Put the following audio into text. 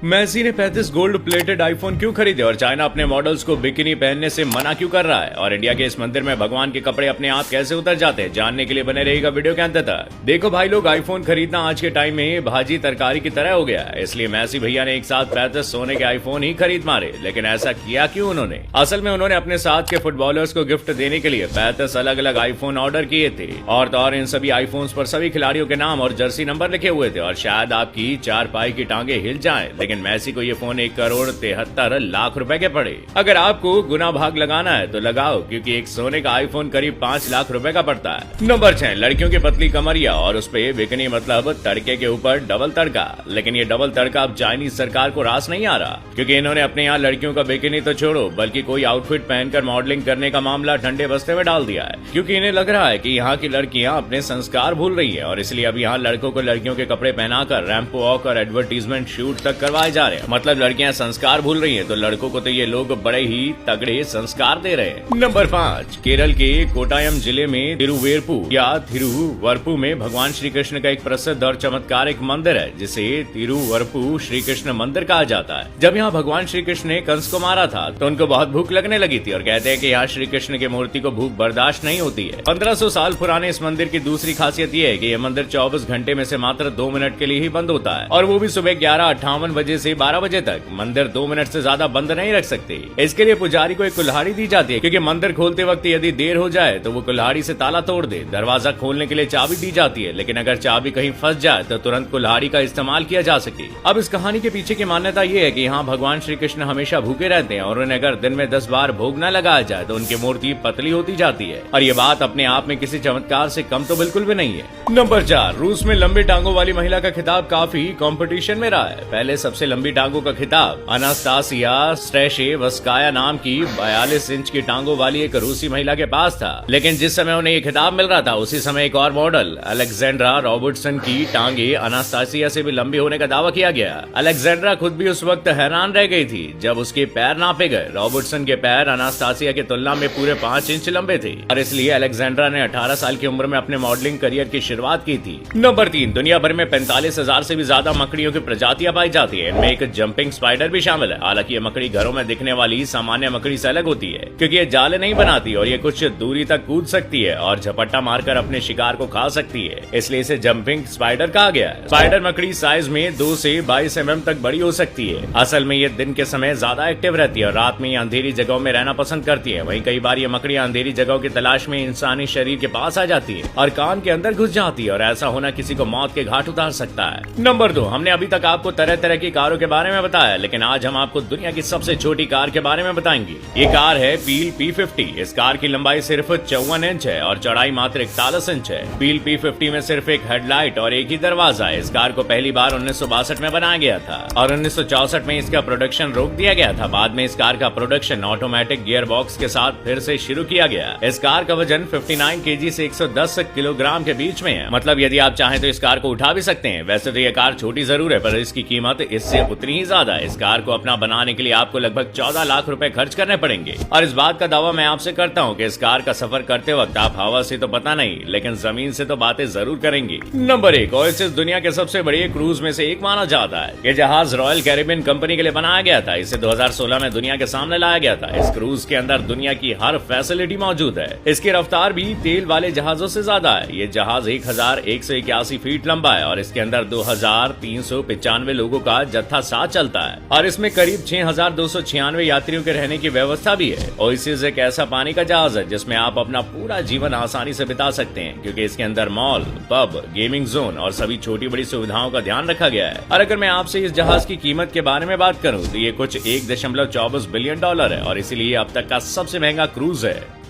Messi ने 35 gold plated iPhone क्यों खरीदे और चाइना अपने मॉडल्स को बिकिनी पहनने से मना क्यों कर रहा है और इंडिया के इस मंदिर में भगवान के कपड़े अपने आप कैसे उतर जाते हैं, जानने के लिए बने रहेगा वीडियो के अंत तक। देखो भाई लोग, आईफोन खरीदना आज के टाइम में भाजी तरकारी की तरह हो गया है, इसलिए मेसी भैया ने एक साथ 35 सोने के आईफोन ही खरीद मारे। लेकिन ऐसा किया क्यों उन्होंने? असल में उन्होंने अपने साथ के फुटबॉलर्स को गिफ्ट देने के लिए 35 अलग अलग आईफोन ऑर्डर किए थे और तो और इन सभी आईफोन्स पर सभी खिलाड़ियों के नाम और जर्सी नंबर लिखे हुए थे और शायद आपकी चार पाई की टांगे हिल जाएं, लेकिन मेसी को ये फोन 1,73,00,000 रुपए के पड़े। अगर आपको गुना भाग लगाना है तो लगाओ, क्योंकि एक सोने का आईफोन करीब 5 लाख रुपए का पड़ता है। नंबर 6, लड़कियों की पतली कमरिया और उस पे बिकनी मतलब तड़के के ऊपर डबल तड़का। लेकिन ये डबल तड़का अब चाइनीज सरकार को रास नहीं आ रहा, क्योंकि इन्होंने अपने यहाँ लड़कियों का बिकनी तो छोड़ो बल्कि कोई आउटफिट पहनकर मॉडलिंग करने का मामला ठंडे बस्ते में डाल दिया है, क्योंकि इन्हें लग रहा है कि यहाँ की लड़कियां अपने संस्कार भूल रही है और इसलिए अब यहाँ लड़कों को लड़कियों के कपड़े पहनाकर रैंप वॉक और एडवर्टीजमेंट शूट तक करवाए जा रहे हैं। मतलब लड़कियां संस्कार भूल रही हैं, तो लड़कों को तो ये लोग बड़े ही तगड़े संस्कार दे रहे हैं। नंबर 5, केरल के कोटायम जिले में तिरुवरपू में भगवान श्री कृष्ण का एक प्रसिद्ध और चमत्कारिक मंदिर है, जिसे तिरुवरपू श्री कृष्ण मंदिर कहा जाता है। जब यहाँ भगवान श्री कृष्ण ने कंस को मारा था तो उनको बहुत भूख लगने लगी थी और कहते हैं कि यहाँ श्री कृष्ण की मूर्ति को भूख बर्दाश्त नहीं होती है। 1500 साल पुराने इस मंदिर की दूसरी खासियत ये है कि यह मंदिर 24 घंटे में से मात्र 2 मिनट के लिए ही बंद होता है, और वो भी सुबह 11:58 बजे से 12 बजे तक। मंदिर 2 मिनट से ज्यादा बंद नहीं रख सकते। इसके लिए पुजारी को एक कुल्हाड़ी दी जाती है, क्योंकि मंदिर खोलते वक्त यदि देर हो जाए तो वो कुल्हाड़ी से ताला तोड़ दे। दरवाजा खोलने के लिए चाबी दी जाती है, लेकिन अगर चाबी कहीं फंस जाए तो तुरंत कुल्हाड़ी का इस्तेमाल किया जा सके। अब इस कहानी के पीछे की मान्यता ये है कि यहाँ भगवान श्री कृष्ण हमेशा भूखे रहते हैं और उन्हें अगर दिन में 10 बार भोग न लगाया जाए तो उनकी मूर्ति पतली होती जाती है, और ये बात अपने आप में किसी चमत्कार से कम तो बिल्कुल भी नहीं है। नंबर 4, रूस में लंबी टांगों वाली महिला का खिताब काफी कंपटीशन में रहा है। पहले सबसे लंबी टांगों का खिताब अनास्तासिया स्ट्रेशेवस्काया नाम की 42 इंच की टांगों वाली एक रूसी महिला के पास था, लेकिन जिस समय उन्हें ये खिताब मिल रहा था उसी समय एक और मॉडल अलेक्जेंड्रा रॉबर्टसन की टांगे अनास्तासिया से भी लंबी होने का दावा किया गया। अलेक्जेंड्रा खुद भी उस वक्त हैरान रह गई थी जब उसके पैर नापे गए। रॉबर्टसन के पैर अनास्तासिया की तुलना में पूरे 5 इंच लंबे थे और इसलिए अलेक्जेंड्रा ने 18 साल की उम्र में अपने मॉडलिंग करियर की शुरुआत की थी। नंबर 3, दुनिया भर में 45,000 से भी ज्यादा मकड़ियों की प्रजातियां पाई जाती है। इनमें एक जंपिंग स्पाइडर भी शामिल है। हालांकि ये मकड़ी घरों में दिखने वाली सामान्य मकड़ी से अलग होती है, क्योंकि ये जाले नहीं बनाती और ये कुछ दूरी तक कूद सकती है और झपट्टा मारकर अपने शिकार को खा सकती है, इसलिए इसे जंपिंग स्पाइडर कहा गया है। स्पाइडर मकड़ी साइज में 2 से 22 mm तक बड़ी हो सकती है। असल में ये दिन के समय ज्यादा एक्टिव रहती है और रात में ये अंधेरी जगहों में रहना पसंद करती है। वहीं कई बार ये मकड़ियां अंधेरी जगहों की तलाश में इंसानी शरीर के पास आ जाती है और कान के अंदर घुस जाती है, और ऐसा होना किसी को मौत के घाट उतार सकता है। नंबर 2, हमने अभी तक आपको तरह तरह की कारों के बारे में बताया, लेकिन आज हम आपको दुनिया की सबसे छोटी कार के बारे में बताएंगे। ये कार है पील P50। इस कार की लंबाई सिर्फ 54 इंच है और चौड़ाई मात्र 41 इंच है। पील P50 में सिर्फ एक हेडलाइट और एक ही दरवाजा है। इस कार को पहली बार 1962 में बनाया गया था और 1964 में इसका प्रोडक्शन रोक दिया गया था। बाद में इस कार का प्रोडक्शन ऑटोमेटिक गियर बॉक्स के साथ फिर से शुरू किया गया। इस कार का वजन 59 kg से 110 किलोग्राम के बीच में है। मतलब यदि आप चाहें तो इस कार को उठा भी सकते हैं। वैसे तो ये कार छोटी जरूर है, पर इसकी कीमत इससे उतनी ही ज्यादा है। इस कार को अपना बनाने के लिए आपको लगभग 14 लाख रुपए खर्च करने पड़ेंगे, और इस बात का दावा मैं आपसे करता हूँ कि इस कार का सफर करते वक्त आप हवा से तो पता नहीं, लेकिन जमीन से तो बातें जरूर करेंगे। नंबर 1, ओएसिस दुनिया के सबसे बड़े क्रूज में से एक माना जाता है। ये जहाज रॉयल कैरिबियन कंपनी के लिए बनाया गया था। इसे 2016 में दुनिया के सामने लाया गया था। इस क्रूज के अंदर दुनिया की हर फैसिलिटी मौजूद है। इसकी रफ्तार भी तेल वाले जहाजों से ज्यादा है। ये जहाज 1181 फीट लंबा है और इसके अंदर 2395 लोगों का जत्था साथ चलता है, और इसमें करीब 6296 यात्रियों के रहने की व्यवस्था भी है। ओएसिस एक ऐसा पानी का जहाज है जिसमें आप अपना पूरा जीवन आसानी से बिता सकते हैं, क्योंकि इसके अंदर मॉल, पब, गेमिंग जोन और सभी छोटी बड़ी सुविधाओं का ध्यान रखा गया है। और अगर मैं आपसे इस जहाज की कीमत के बारे में बात करूं तो ये कुछ $1.24 बिलियन है और इसीलिए अब तक का सबसे महंगा क्रूज है।